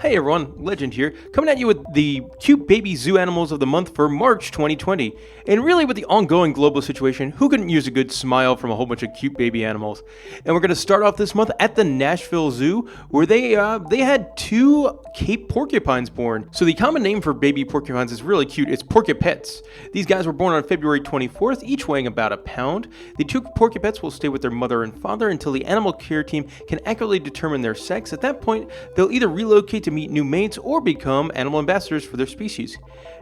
Hey everyone, Legend here, coming at you with the cute baby zoo animals of the month for March 2020. And really with the ongoing global situation, who couldn't use a good smile from a whole bunch of cute baby animals? And we're going to start off this month at the Nashville Zoo, where they had 2 Cape porcupines born. So the common name for baby porcupines is really cute, it's porcupets. These guys were born on February 24th, each weighing about a pound. The 2 porcupets will stay with their mother and father until the animal care team can accurately determine their sex. At that point, they'll either relocate to meet new mates or become animal ambassadors for their species.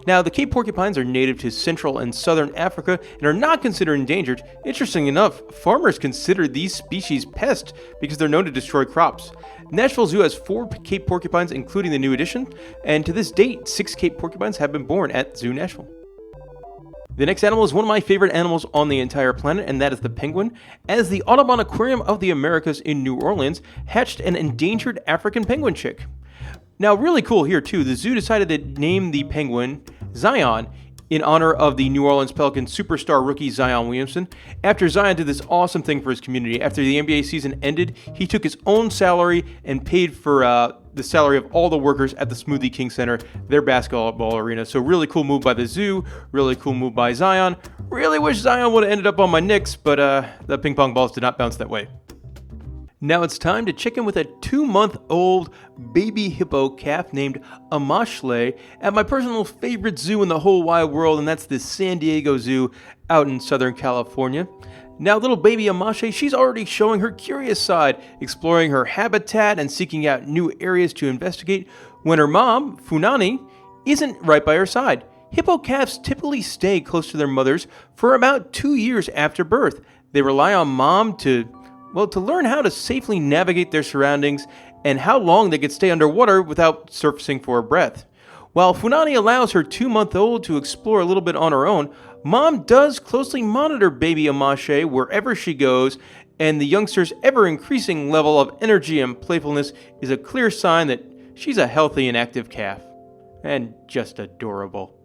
Now, the Cape porcupines are native to Central and Southern Africa and are not considered endangered. Interesting enough, farmers consider these species pests because they're known to destroy crops. Nashville Zoo has 4 Cape porcupines, including the new addition, and to this date, 6 Cape porcupines have been born at Zoo Nashville. The next animal is one of my favorite animals on the entire planet, and that is the penguin, as the Audubon Aquarium of the Americas in New Orleans hatched an endangered African penguin chick. Now, really cool here too, the zoo decided to name the penguin Zion in honor of the New Orleans Pelicans superstar rookie Zion Williamson. After Zion did this awesome thing for his community, after the NBA season ended, he took his own salary and paid for the salary of all the workers at the Smoothie King Center, their basketball arena. So really cool move by the zoo, really cool move by Zion. Really wish Zion would have ended up on my Knicks, but the ping pong balls did not bounce that way. Now it's time to check in with a 2-month-old baby hippo calf named Amashle at my personal favorite zoo in the whole wide world, and that's the San Diego Zoo out in Southern California. Now little baby Amashle, she's already showing her curious side, exploring her habitat and seeking out new areas to investigate, when her mom, Funani, isn't right by her side. Hippo calves typically stay close to their mothers for about 2 years after birth. They rely on mom to learn how to safely navigate their surroundings and how long they could stay underwater without surfacing for a breath. While Funani allows her 2-month-old to explore a little bit on her own, mom does closely monitor baby Amashe wherever she goes, and the youngster's ever-increasing level of energy and playfulness is a clear sign that she's a healthy and active calf. And just adorable.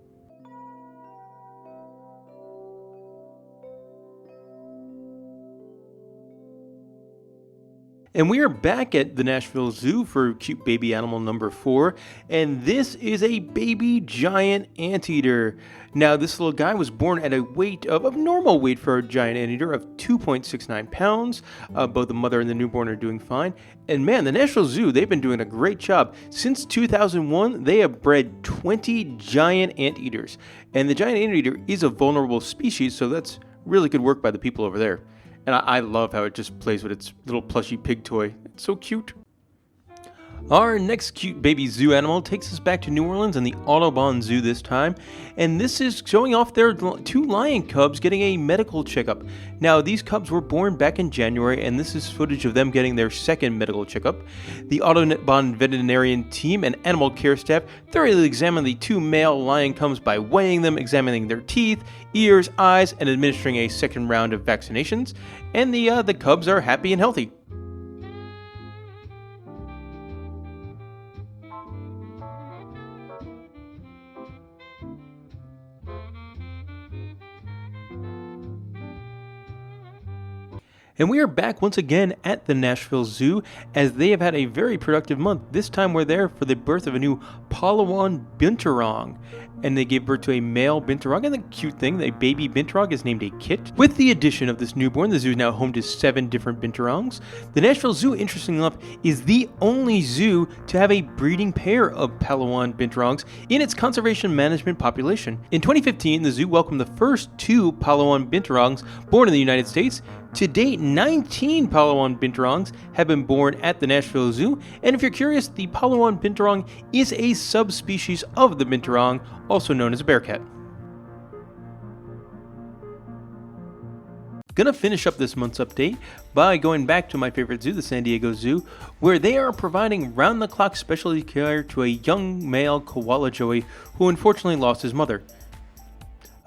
And we are back at the Nashville Zoo for cute baby animal number 4, and this is a baby giant anteater. Now, this little guy was born at a weight of normal weight for a giant anteater of 2.69 pounds. Both the mother and the newborn are doing fine. And man, the Nashville Zoo, they've been doing a great job. Since 2001, they have bred 20 giant anteaters. And the giant anteater is a vulnerable species, so that's really good work by the people over there. And I love how it just plays with its little plushy pig toy. It's so cute. Our next cute baby zoo animal takes us back to New Orleans and the Audubon Zoo this time. And this is showing off their 2 lion cubs getting a medical checkup. Now, these cubs were born back in January, and this is footage of them getting their 2nd medical checkup. The Audubon veterinarian team and animal care staff thoroughly examined the 2 male lion cubs by weighing them, examining their teeth, ears, eyes, and administering a 2nd round of vaccinations. And the cubs are happy and healthy. And we are back once again at the Nashville Zoo, as they have had a very productive month. This time we're there for the birth of a new Palawan binturong. And they gave birth to a male binturong, and the cute thing, the baby binturong is named a Kit. With the addition of this newborn, the zoo is now home to 7 different binturongs. The Nashville Zoo, interestingly enough, is the only zoo to have a breeding pair of Palawan binturongs in its conservation management population. In 2015, the zoo welcomed the first 2 Palawan binturongs born in the United States. To date, 19 Palawan binturongs have been born at the Nashville Zoo, and if you're curious, the Palawan binturong is a subspecies of the binturong, also known as a bearcat. Gonna finish up this month's update by going back to my favorite zoo, the San Diego Zoo, where they are providing round-the-clock specialty care to a young male Koala Joey who unfortunately lost his mother.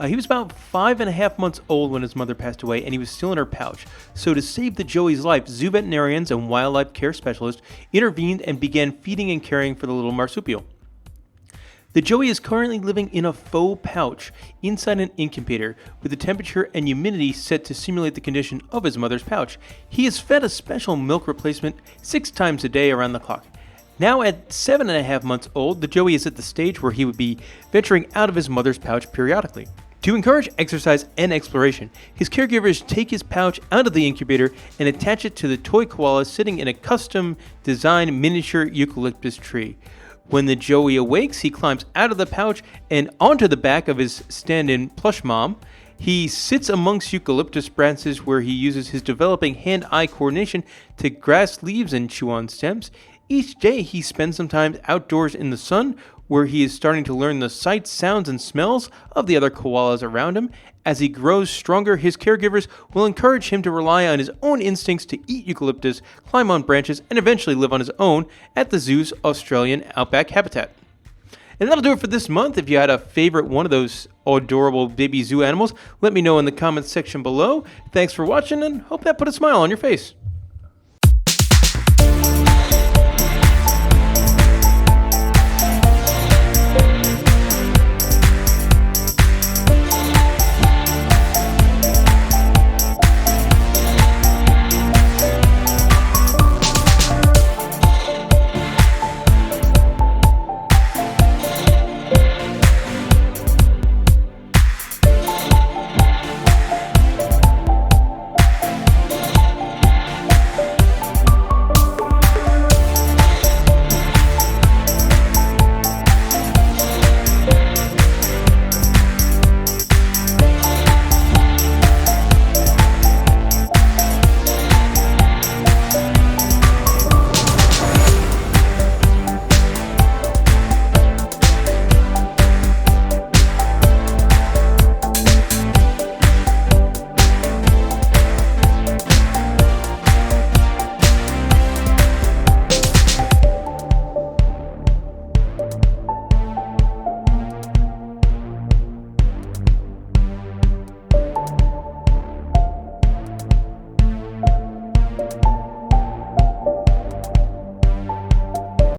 He was about 5.5 months old when his mother passed away, and he was still in her pouch. So to save the Joey's life, zoo veterinarians and wildlife care specialists intervened and began feeding and caring for the little marsupial. The Joey is currently living in a faux pouch inside an incubator with the temperature and humidity set to simulate the condition of his mother's pouch. He is fed a special milk replacement 6 times a day around the clock. Now at 7.5 months old, the Joey is at the stage where he would be venturing out of his mother's pouch periodically. To encourage exercise and exploration, his caregivers take his pouch out of the incubator and attach it to the toy koala sitting in a custom-designed miniature eucalyptus tree. When the Joey awakes, he climbs out of the pouch and onto the back of his stand-in plush mom. He sits amongst eucalyptus branches where he uses his developing hand-eye coordination to grasp leaves and chew on stems. Each day he spends some time outdoors in the sun, where he is starting to learn the sights, sounds, and smells of the other koalas around him. As he grows stronger, his caregivers will encourage him to rely on his own instincts to eat eucalyptus, climb on branches, and eventually live on his own at the zoo's Australian outback habitat. And that'll do it for this month. If you had a favorite one of those adorable baby zoo animals, let me know in the comments section below. Thanks for watching, and hope that put a smile on your face.